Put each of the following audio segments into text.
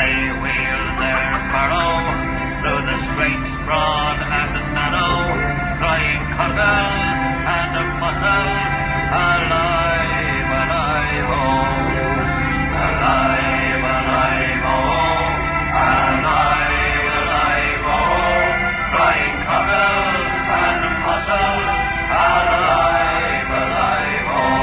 they wheel their furrow through the streets broad and narrow, crying cockles and mussels, alive, alive, oh, alive, alive, oh, alive, alive, oh, crying cockles and mussels, alive, alive, oh.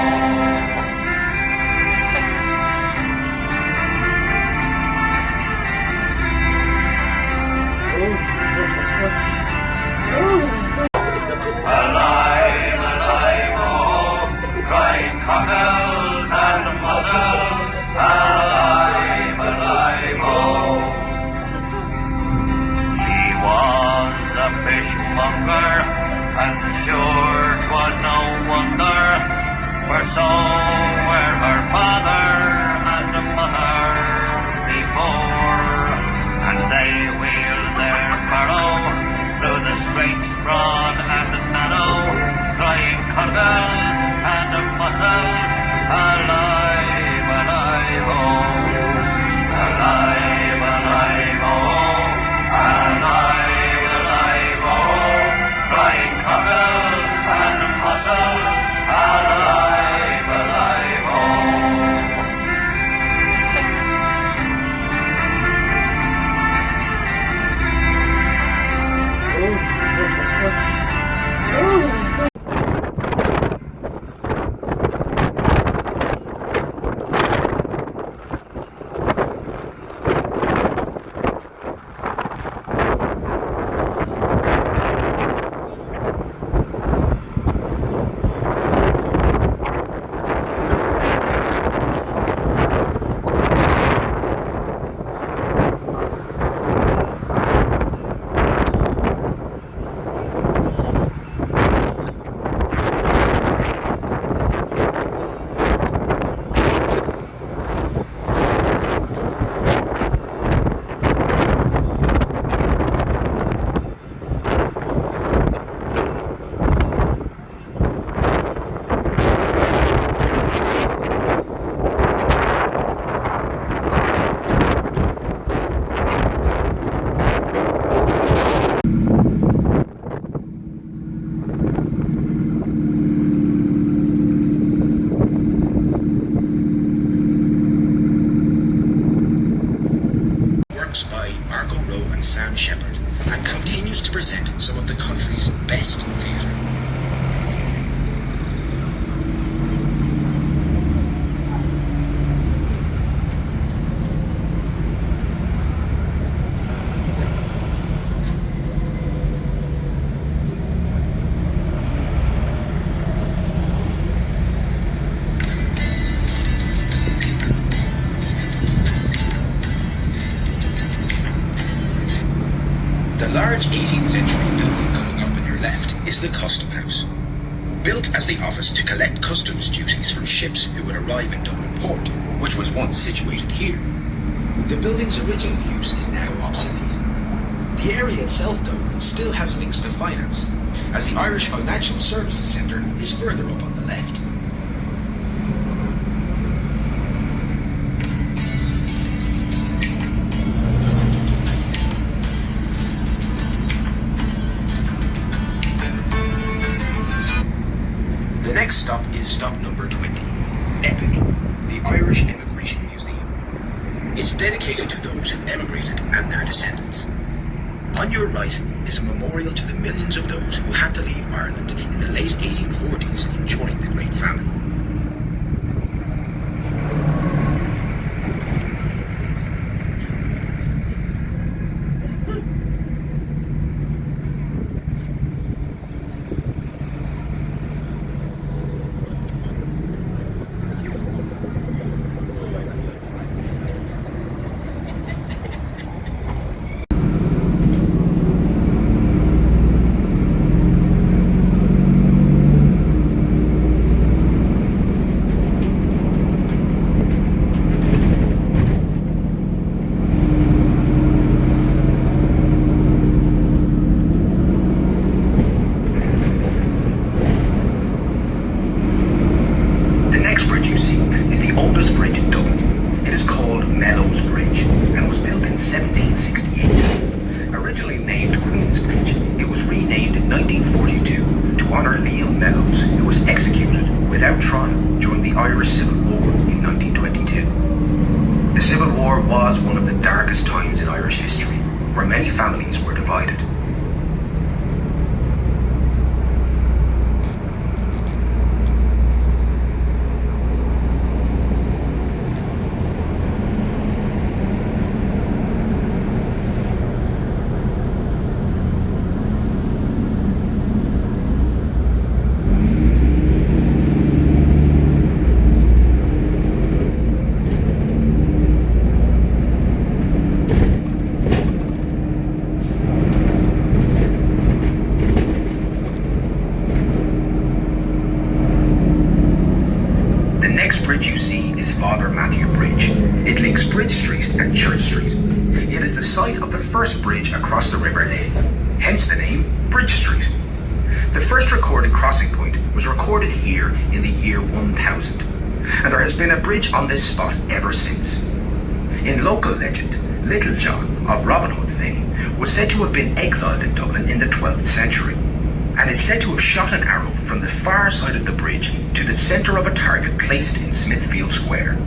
Alive, alive, oh, crying cockles and mussels, alive, alive, oh. He was a fishmonger, and sure 'twas no wonder, for so were her father and mother before, and they wheeled their furrow through the streets broad and narrow, crying cockles and mussels, alive, alive, oh, alive, alive, oh, alive, alive, oh, crying cockles and mussels, alive, alive, oh. And continues to present some of the country's best theatre. The large 18th century building coming up on your left is the Custom House. Built as the office to collect customs duties from ships who would arrive in Dublin port, which was once situated here. The building's original use is now obsolete. The area itself, though, still has links to finance, as the Irish Financial Services Centre is further up on the left. The next stop is stop number 20, EPIC, the Irish Immigration Museum. It's dedicated to those who emigrated and their descendants. On your right is a memorial to the millions of those who had to leave Ireland in the late 1840s during the Great Famine. darkest times in Irish history, where many families were divided. Bridge you see is Father Matthew Bridge. It links Bridge Street and Church Street. It is the site of the first bridge across the River Lane, hence the name Bridge Street. The first recorded crossing point was recorded here in the year 1000, and there has been a bridge on this spot ever since. In local legend, Little John of Robin Hood fame was said to have been exiled in Dublin in the 12th century, and is said to have shot an arrow from the far side of the bridge to the centre of a target placed in Smithfield Square.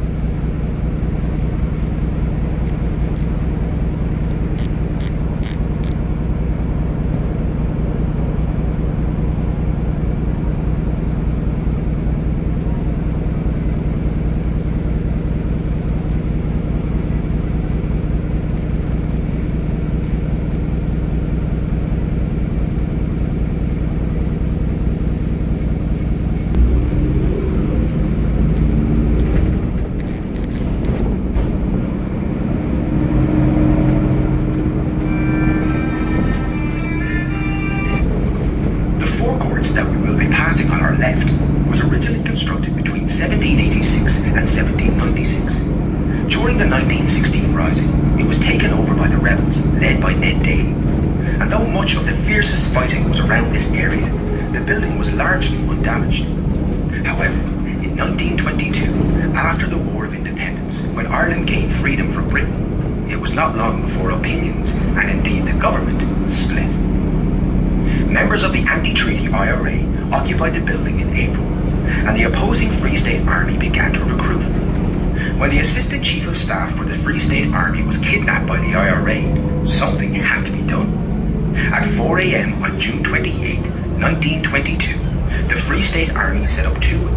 That we will be passing on our left was originally constructed between 1786 and 1796. During the 1916 Rising, it was taken over by the rebels, led by Ned Daly. And though much of the fiercest fighting was around this area, the building was largely undamaged. However, in 1922, after the War of Independence, when Ireland gained freedom from Britain, it was not long before opinions, and indeed the government, split. Members of the anti-treaty IRA occupied the building in April, and the opposing Free State Army began to recruit. When the Assistant Chief of Staff for the Free State Army was kidnapped by the IRA, something had to be done. At 4 a.m. on June 28, 1922, the Free State Army set up two...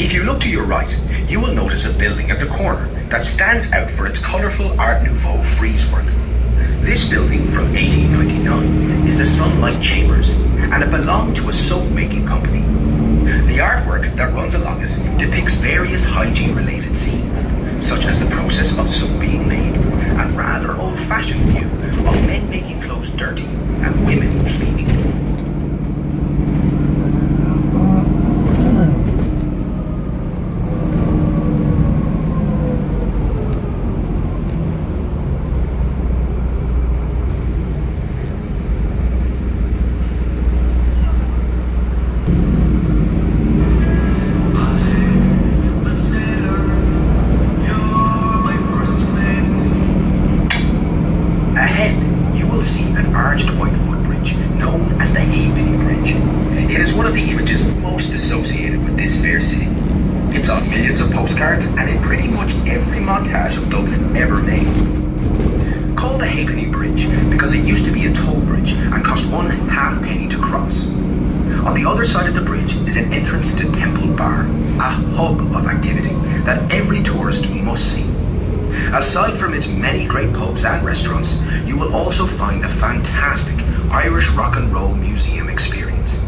If you look to your right, you will notice a building at the corner that stands out for its colourful Art Nouveau frieze-work. This building from 1829 is the Sunlight Chambers, and it belonged to a soap-making company. The artwork that runs along it depicts various hygiene-related scenes, such as the process of soap being made, and rather old-fashioned view of men making clothes dirty and women cleaning them. Postcards and in pretty much every montage of Dublin ever made. Called the Halfpenny Bridge because it used to be a toll bridge and cost 1 halfpenny to cross. On the other side of the bridge is an entrance to Temple Bar, a hub of activity that every tourist must see. Aside from its many great pubs and restaurants, you will also find the fantastic Irish Rock and Roll Museum experience.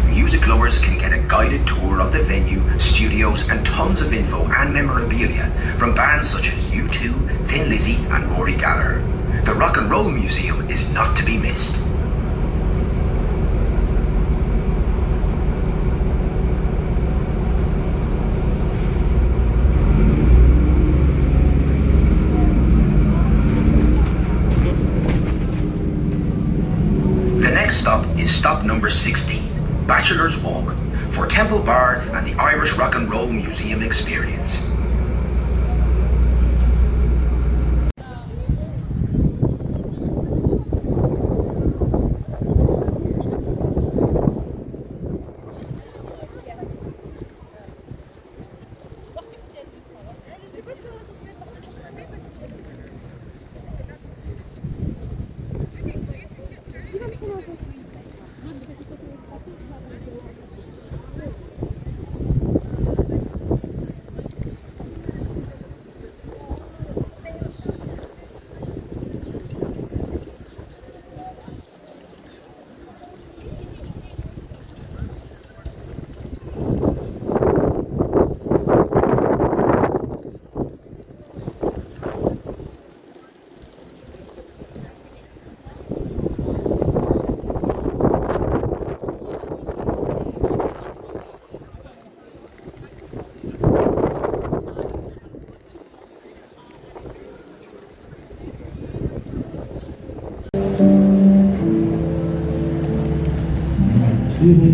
Music lovers can get a guided tour of the venue, studios, and tons of info and memorabilia from bands such as U2, Thin Lizzy, and Rory Gallagher. The Rock and Roll Museum is not to be missed. The next stop is stop number 16. Bachelor's Walk, for Temple Bar and the Irish Rock and Roll Museum experience.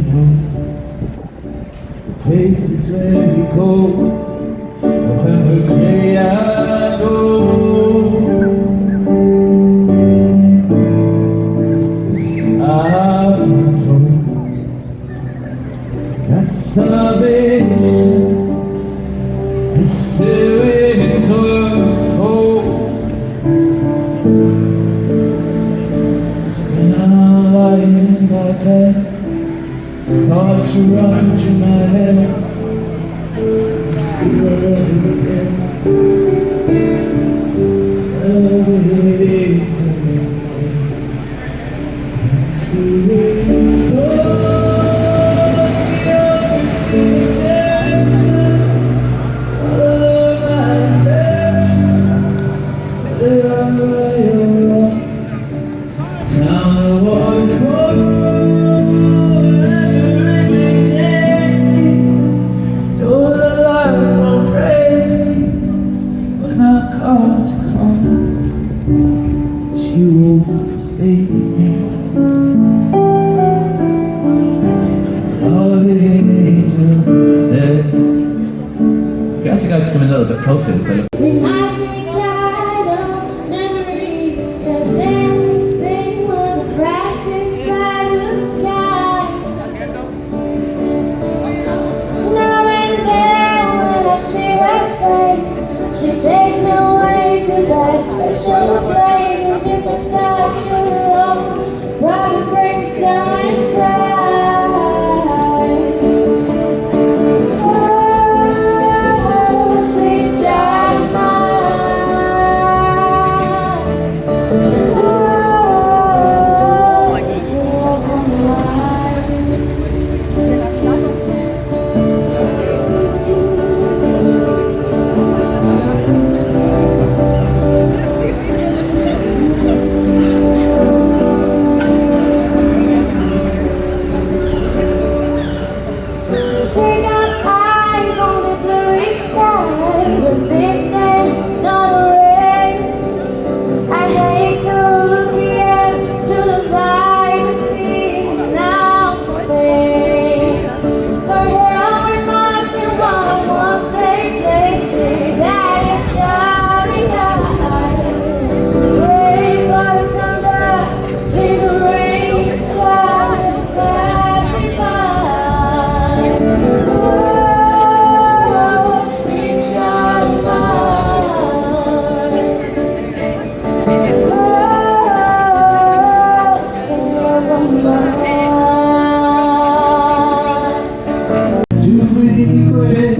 know places where we go, when we're clear I know. This I've been told, that salvation, it's serious unfold. So when I'm lying in my bed, thoughts are running through my head, I feel love is dead. Love is she won't forsake me. Loving angels instead. You guys to come a little bit closer so look. Reminds me, child, of memories, 'cause everything was a precious by the sky. Now and then when I see her face, she takes me away to that special place. And if I start to run, probably break down and cry. She got eyes on the bluey skies, as if they're not away. I hate to look into those eyes and see now for pain. For hell reminds me what I once said lately, that is shining eyes. Pray for the thunder in the rain to pass me by. To regret